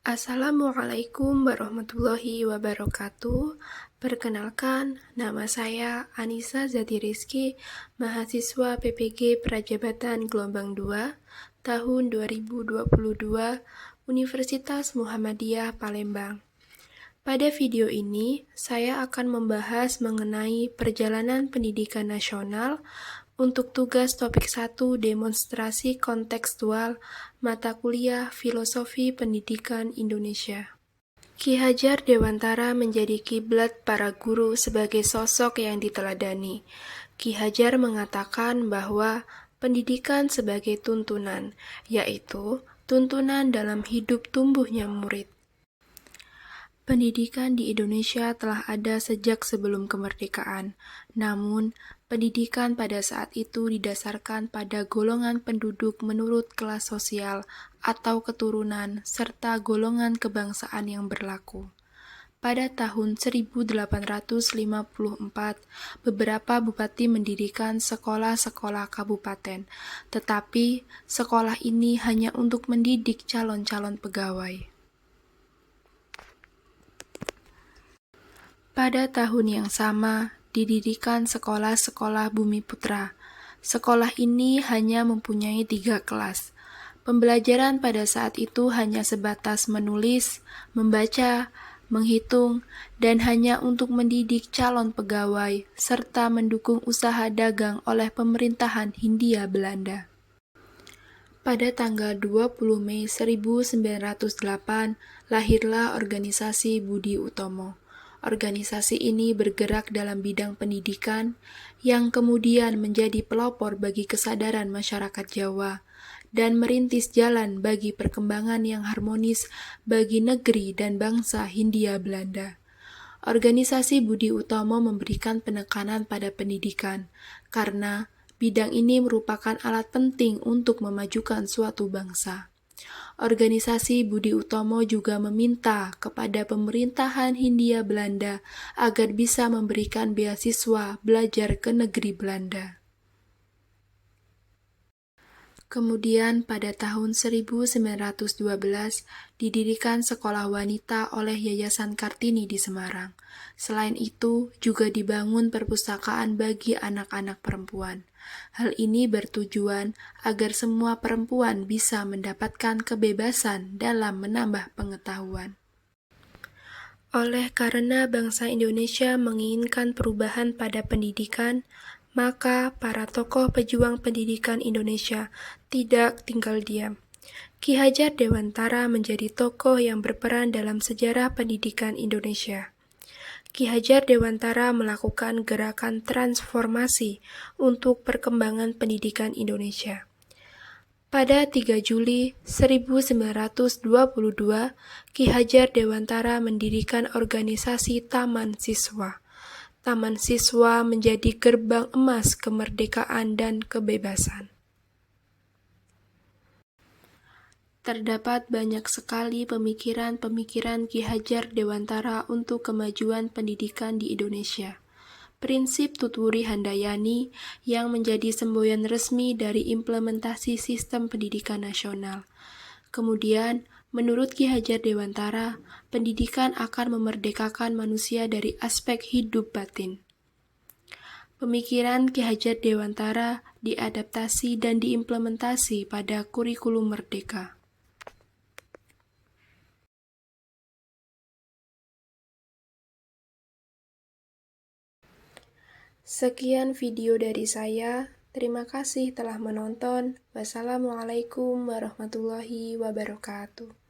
Assalamualaikum warahmatullahi wabarakatuh. Perkenalkan, nama saya Anissa Zati Rizky, mahasiswa PPG Prajabatan Gelombang 2, tahun 2022, Universitas Muhammadiyah Palembang. Pada video ini, saya akan membahas mengenai perjalanan pendidikan nasional untuk tugas topik 1 demonstrasi kontekstual mata kuliah Filosofi Pendidikan Indonesia. Ki Hajar Dewantara menjadi kiblat para guru sebagai sosok yang diteladani. Ki Hajar mengatakan bahwa pendidikan sebagai tuntunan, yaitu tuntunan dalam hidup tumbuhnya murid. Pendidikan di Indonesia telah ada sejak sebelum kemerdekaan, namun pendidikan pada saat itu didasarkan pada golongan penduduk menurut kelas sosial atau keturunan serta golongan kebangsaan yang berlaku. Pada tahun 1854, beberapa bupati mendirikan sekolah-sekolah kabupaten, tetapi sekolah ini hanya untuk mendidik calon-calon pegawai. Pada tahun yang sama, didirikan sekolah-sekolah Bumi Putra. Sekolah ini hanya mempunyai 3 kelas. Pembelajaran pada saat itu hanya sebatas menulis, membaca, menghitung, dan hanya untuk mendidik calon pegawai, serta mendukung usaha dagang oleh pemerintahan Hindia Belanda. Pada tanggal 20 Mei 1908, lahirlah organisasi Budi Utomo. Organisasi ini bergerak dalam bidang pendidikan yang kemudian menjadi pelopor bagi kesadaran masyarakat Jawa dan merintis jalan bagi perkembangan yang harmonis bagi negeri dan bangsa Hindia Belanda. Organisasi Budi Utomo memberikan penekanan pada pendidikan karena bidang ini merupakan alat penting untuk memajukan suatu bangsa. Organisasi Budi Utomo juga meminta kepada pemerintahan Hindia Belanda agar bisa memberikan beasiswa belajar ke negeri Belanda. Kemudian pada tahun 1912 didirikan sekolah wanita oleh Yayasan Kartini di Semarang. Selain itu juga dibangun perpustakaan bagi anak-anak perempuan. Hal ini bertujuan agar semua perempuan bisa mendapatkan kebebasan dalam menambah pengetahuan. Oleh karena bangsa Indonesia menginginkan perubahan pada pendidikan, maka para tokoh pejuang pendidikan Indonesia tidak tinggal diam. Ki Hajar Dewantara menjadi tokoh yang berperan dalam sejarah pendidikan Indonesia. Ki Hajar Dewantara melakukan gerakan transformasi untuk perkembangan pendidikan Indonesia. Pada 3 Juli 1922, Ki Hajar Dewantara mendirikan organisasi Taman Siswa. Taman Siswa menjadi gerbang emas kemerdekaan dan kebebasan. Terdapat banyak sekali pemikiran-pemikiran Ki Hajar Dewantara untuk kemajuan pendidikan di Indonesia. Prinsip Tutwuri Handayani yang menjadi semboyan resmi dari implementasi sistem pendidikan nasional. Kemudian, menurut Ki Hajar Dewantara, pendidikan akan memerdekakan manusia dari aspek hidup batin. Pemikiran Ki Hajar Dewantara diadaptasi dan diimplementasi pada kurikulum merdeka. Sekian video dari saya. Terima kasih telah menonton. Wassalamualaikum warahmatullahi wabarakatuh.